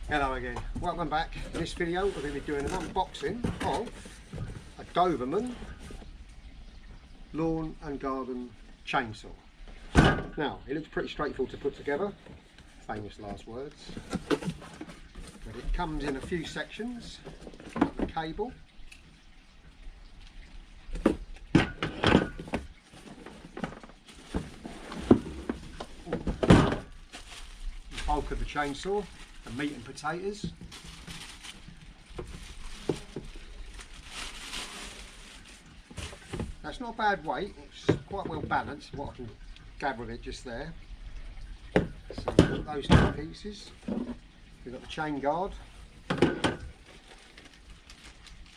Hello again, welcome back. In this video we're going to be doing an unboxing of a Doverman lawn and garden chainsaw. Now it looks pretty straightforward to put together, famous last words, but it comes in a few sections. The cable, the bulk of the chainsaw, the meat and potatoes, that's not a bad weight, it's quite well balanced, what I can gather of it just there. So we've got those two pieces, we've got the chain guard, we've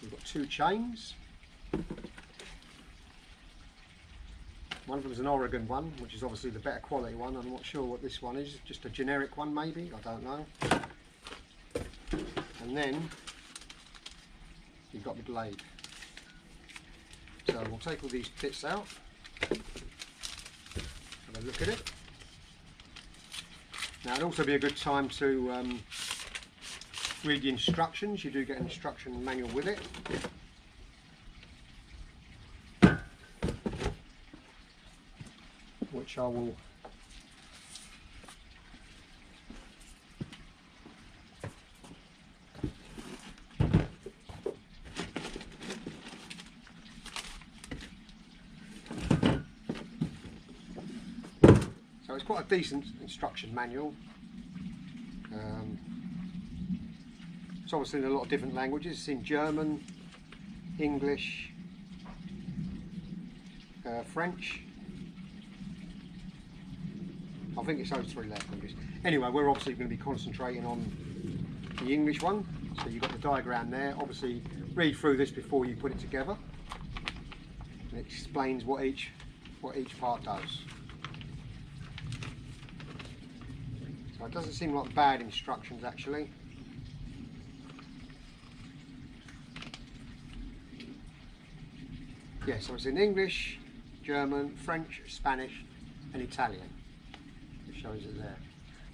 got two chains. One of them is an Oregon one, which is obviously the better quality one. I'm not sure what this one is, just a generic one maybe, I don't know. And then you've got the blade. So we'll take all these bits out, have a look at it. Now it'd also be a good time to read the instructions. You do get an instruction manual with it. Which I will so it's quite a decent instruction manual. It's obviously in a lot of different languages. It's in German, English, French. I think it's those three languages. Anyway, we're obviously going to be concentrating on the English one. So you've got the diagram there. Obviously, read through this before you put it together. And it explains what each part does. So it doesn't seem like bad instructions actually. Yeah, so it's in English, German, French, Spanish, and Italian. Shows it there.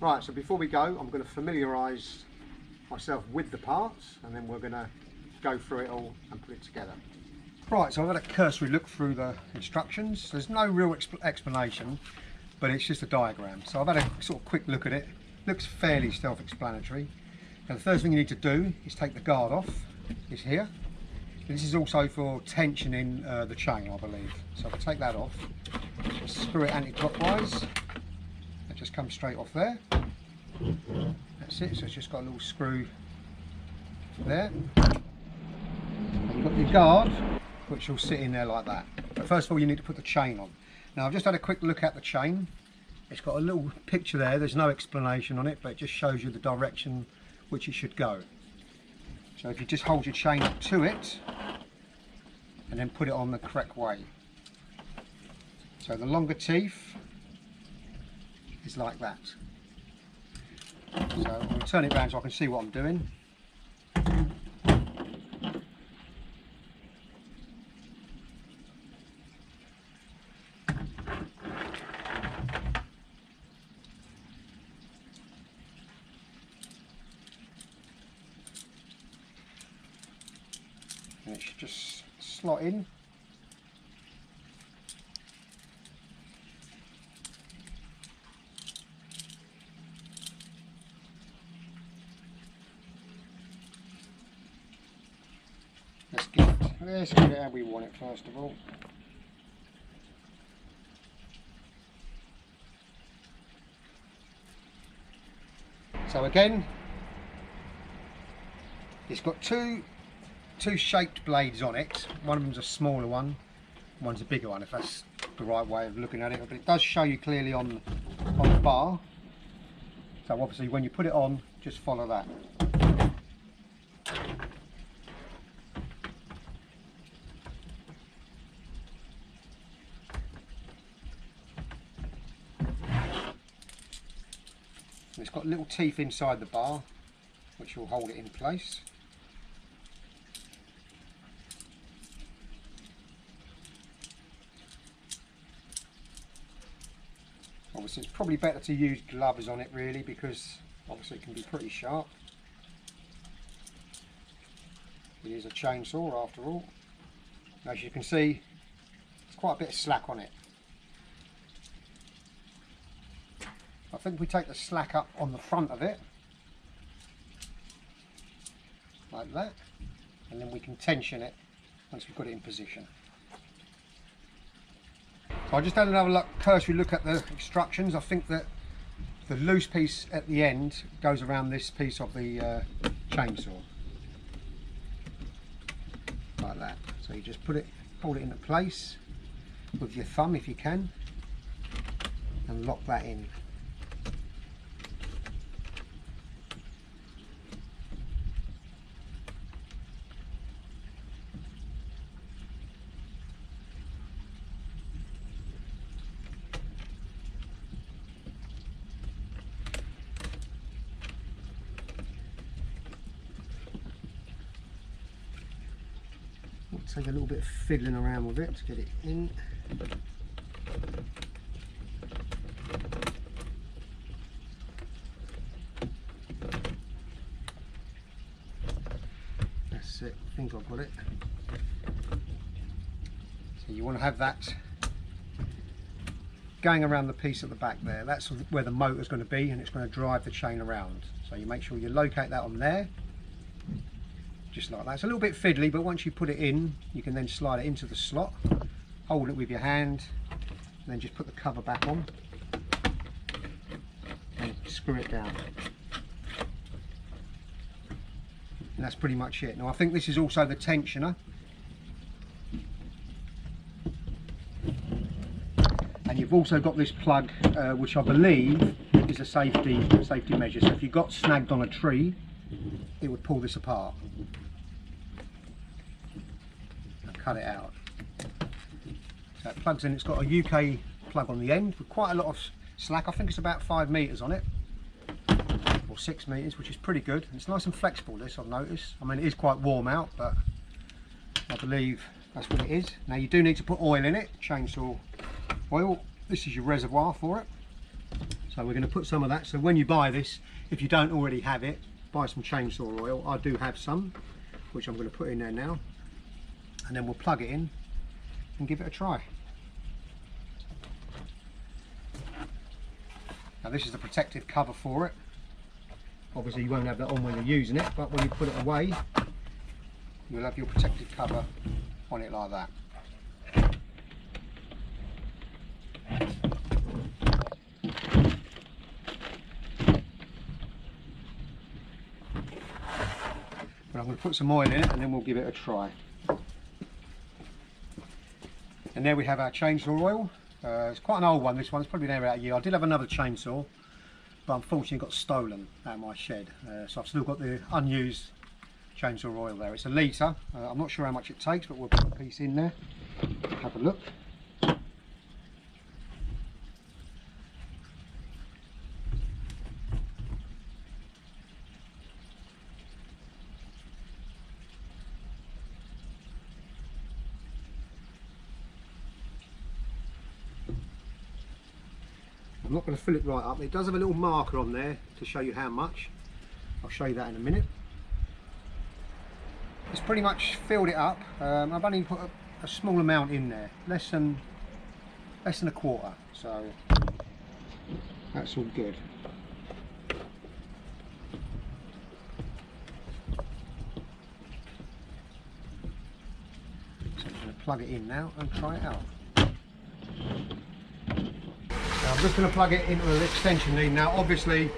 Right, so before we go, I'm going to familiarise myself with the parts and then we're going to go through it all and put it together. Right, so I've had a cursory look through the instructions. There's no real explanation, but it's just a diagram. So I've had a sort of quick look at it. Looks fairly self-explanatory. Now the first thing you need to do is take the guard off. It's here. This is also for tensioning the chain, I believe. So I'll take that off. Just screw it anti-clockwise. Just comes straight off there. That's it, so it's just got a little screw there. And you've got your guard, which will sit in there like that. But first of all, you need to put the chain on. Now, I've just had a quick look at the chain. It's got a little picture there, there's no explanation on it, but it just shows you the direction which it should go. So if you just hold your chain up to it, and then put it on the correct way. So the longer teeth is like that. So I'm going to turn it around so I can see what I'm doing. And it should just slot in. Let's give it how we want it first of all. So again, it's got two shaped blades on it. One of them's a smaller one, one's a bigger one, if that's the right way of looking at it. But it does show you clearly on the bar. So obviously when you put it on, just follow that. It's got little teeth inside the bar which will hold it in place. Obviously it's probably better to use gloves on it really, because obviously it can be pretty sharp. It is a chainsaw after all. As you can see, there's quite a bit of slack on it. I think we take the slack up on the front of it, like that, and then we can tension it once we've got it in position. So I just had another cursory look at the instructions. I think that the loose piece at the end goes around this piece of the chainsaw, like that. So you just hold it into place with your thumb if you can, and lock that in. Take a little bit of fiddling around with it to get it in. That's it, I think I've got it. So you want to have that going around the piece at the back there. That's where the motor's going to be, and it's going to drive the chain around. So you make sure you locate that on there. Just like that. It's a little bit fiddly, but once you put it in, you can then slide it into the slot, hold it with your hand, and then just put the cover back on and screw it down. And that's pretty much it. Now I think this is also the tensioner. And you've also got this plug, which I believe is a safety measure. So if you got snagged on a tree, it would pull this apart and cut it out. So it plugs in. It's got a UK plug on the end with quite a lot of slack. I think it's about 5 meters on it, or 6 meters, which is pretty good. It's nice and flexible, this, I've noticed. I mean, it is quite warm out, but I believe that's what it is. Now you do need to put oil in it, chainsaw oil. This is your reservoir for it. So we're going to put some of that. So when you buy this, if you don't already have it, buy some chainsaw oil. I do have some, which I'm going to put in there now, and then we'll plug it in and give it a try. Now this is the protective cover for it. Obviously you won't have that on when you're using it, but when you put it away, you'll have your protective cover on it like that. But I'm going to put some oil in it and then we'll give it a try. And there we have our chainsaw oil. It's quite an old one, this one. It's probably been there about a year. I did have another chainsaw, but unfortunately got stolen out of my shed. So I've still got the unused chainsaw oil there. It's a litre. I'm not sure how much it takes, but we'll put a piece in there. Have a look. I'm not going to fill it right up. It does have a little marker on there to show you how much. I'll show you that in a minute. It's pretty much filled it up. I've only put a small amount in there, less than a quarter. So that's all good. So I'm going to plug it in now and try it out. I'm just going to plug it into the extension lead now. Obviously,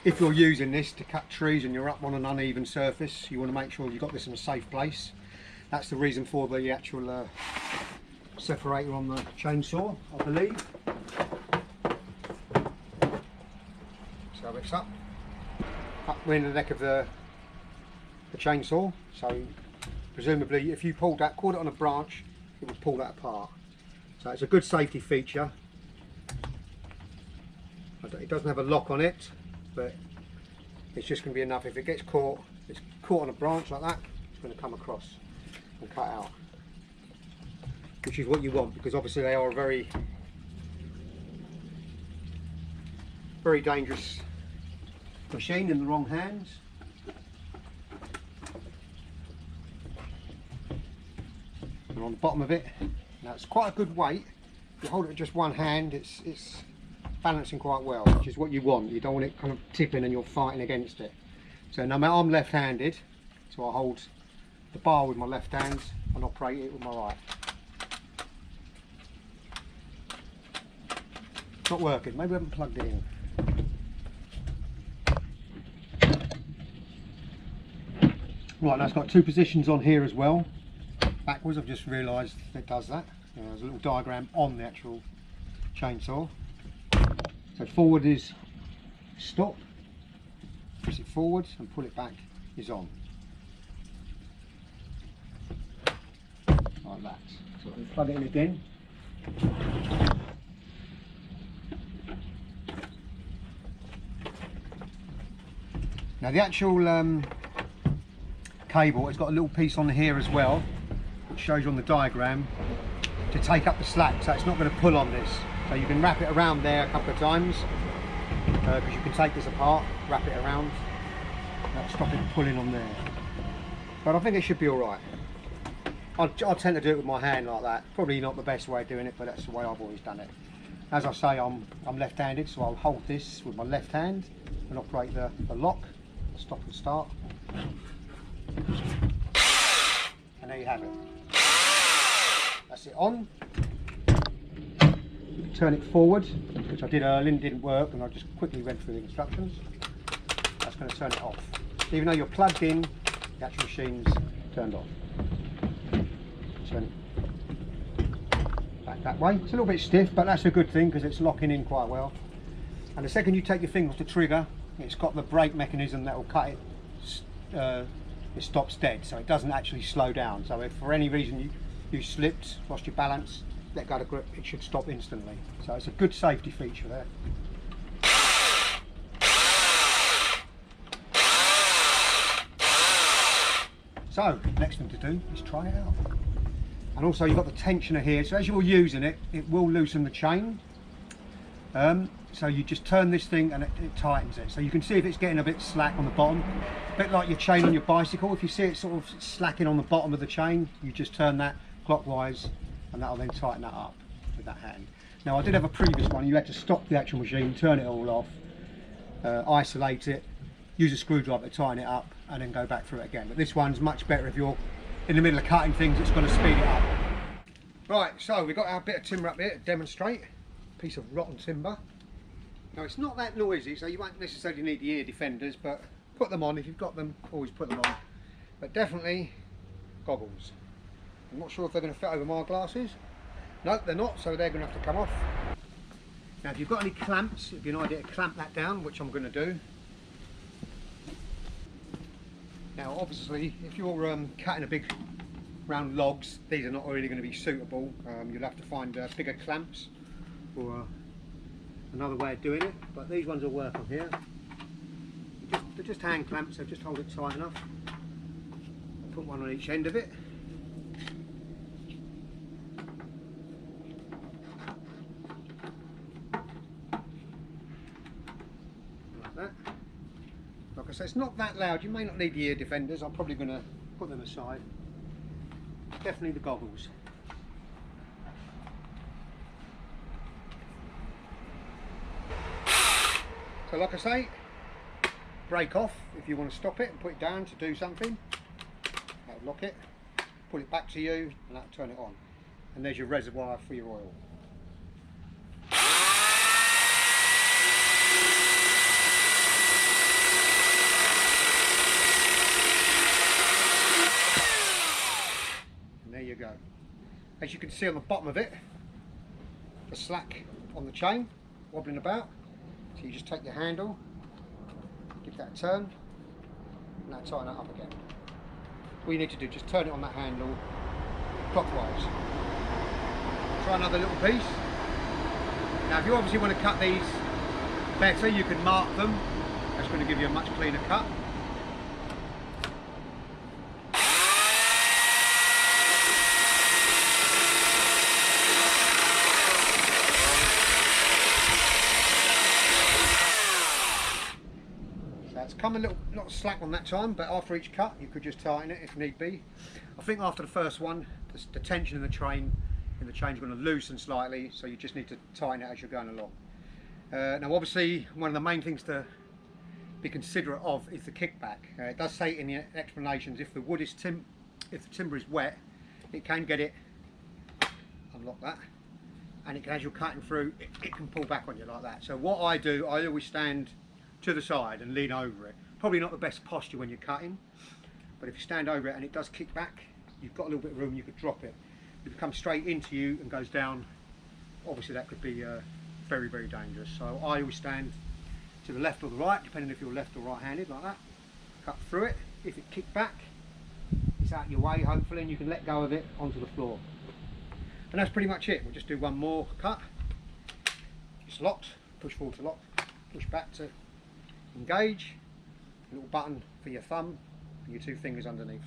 if you're using this to cut trees and you're up on an uneven surface, you want to make sure you've got this in a safe place. That's the reason for the actual separator on the chainsaw, I believe. So it's up in the neck of the chainsaw. So presumably, if you caught it on a branch, it would pull that apart. So it's a good safety feature. It doesn't have a lock on it, but it's just going to be enough. If it gets caught, it's caught on a branch like that, it's going to come across and cut out, which is what you want, because obviously they are a very, very dangerous machine in the wrong hands. and on the bottom of it. Now it's quite a good weight. If you hold it with just one hand, it's balancing quite well, which is what you want. You don't want it kind of tipping and you're fighting against it. So now I'm left-handed, so I hold the bar with my left hand and operate it with my right. It's not working, maybe I haven't plugged it in. Right, now it's got two positions on here as well. Backwards, I've just realised it does that. There's a little diagram on the actual chainsaw. So forward is stop, press it forward and pull it back is on. Like that. So I'll plug it in again. Now the actual cable, it's got a little piece on here as well, which shows you on the diagram to take up the slack, so it's not going to pull on this. So you can wrap it around there a couple of times, because you can take this apart, wrap it around, that'll stop it pulling on there. But I think it should be alright. I tend to do it with my hand like that. Probably not the best way of doing it, but that's the way I've always done it. As I say, I'm left-handed, so I'll hold this with my left hand and operate the lock, stop and start. And there you have it. That's it on. Turn it forward, which I did earlier and didn't work, and I just quickly went through the instructions. That's going to turn it off. Even though you're plugged in, the actual machine's turned off. Turn it back that way. It's a little bit stiff, but that's a good thing because it's locking in quite well. And the second you take your finger off the trigger, it's got the brake mechanism that will cut it. It stops dead, so it doesn't actually slow down. So if for any reason you slipped, lost your balance, let go of the grip, it should stop instantly. So it's a good safety feature there. So next thing to do is try it out. And also you've got the tensioner here, so as you're using it, it will loosen the chain. So you just turn this thing and it tightens it. So you can see if it's getting a bit slack on the bottom, a bit like your chain on your bicycle. If you see it sort of slacking on the bottom of the chain, you just turn that clockwise and that'll then tighten that up with that hand. Now I did have a previous one, you had to stop the actual machine, turn it all off, isolate it, use a screwdriver to tighten it up and then go back through it again. But this one's much better if you're in the middle of cutting things, it's going to speed it up. Right, so we've got our bit of timber up here to demonstrate, a piece of rotten timber. Now it's not that noisy, so you won't necessarily need the ear defenders, but put them on if you've got them, always put them on. But definitely goggles. I'm not sure if they're going to fit over my glasses. No, they're not, so they're going to have to come off. Now if you've got any clamps, it'd be an idea to clamp that down, which I'm going to do. Now obviously, if you're cutting a big round logs, these are not really going to be suitable. You'll have to find bigger clamps or another way of doing it, but these ones will work on here. They're just hand clamps, so just hold it tight enough. Put one on each end of it. Like that. Like I say, it's not that loud. You may not need the ear defenders. I'm probably going to put them aside. Definitely the goggles. So like I say, break off if you want to stop it and put it down to do something. That'll lock it, pull it back to you and that'll turn it on. And there's your reservoir for your oil. And there you go. As you can see on the bottom of it, the slack on the chain wobbling about. So you just take your handle, give that a turn, and now tighten that up again. All you need to do, just turn it on that handle clockwise. Try another little piece. Now if you obviously want to cut these better, you can mark them. That's going to give you a much cleaner cut. It's come a little not slack on that time, but after each cut you could just tighten it if need be. I think after the first one the tension in the chain is going to loosen slightly, so you just need to tighten it as you're going along. Now obviously one of the main things to be considerate of is the kickback. It does say in the explanations, if the wood is if the timber is wet, it can get it, unlock that, and it can, as you're cutting through, it can pull back on you like that. So what I do, I always stand to the side and lean over it. Probably not the best posture when you're cutting, but if you stand over it and it does kick back, you've got a little bit of room, you could drop it. If it comes straight into you and goes down, obviously that could be very, very dangerous. So I always stand to the left or the right, depending if you're left or right handed, like that. Cut through it. If it kicks back, it's out your way hopefully, and you can let go of it onto the floor. And that's pretty much it. We'll just do one more cut. It's locked, push forward to lock, push back to engage, a little button for your thumb and your 2 fingers underneath.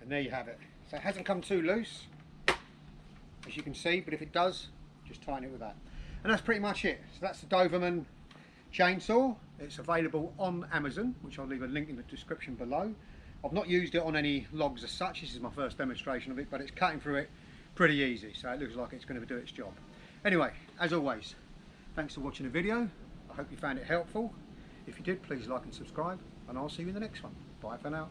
And there you have it. So it hasn't come too loose, as you can see, but if it does, just tighten it with that. And that's pretty much it. So that's the Doverman chainsaw. It's available on Amazon, which I'll leave a link in the description below. I've not used it on any logs as such. This is my first demonstration of it, but it's cutting through it pretty easy, so it looks like it's going to do its job. Anyway, as always, thanks for watching the video. I hope you found it helpful. If you did, please like and subscribe, and I'll see you in the next one. Bye for now.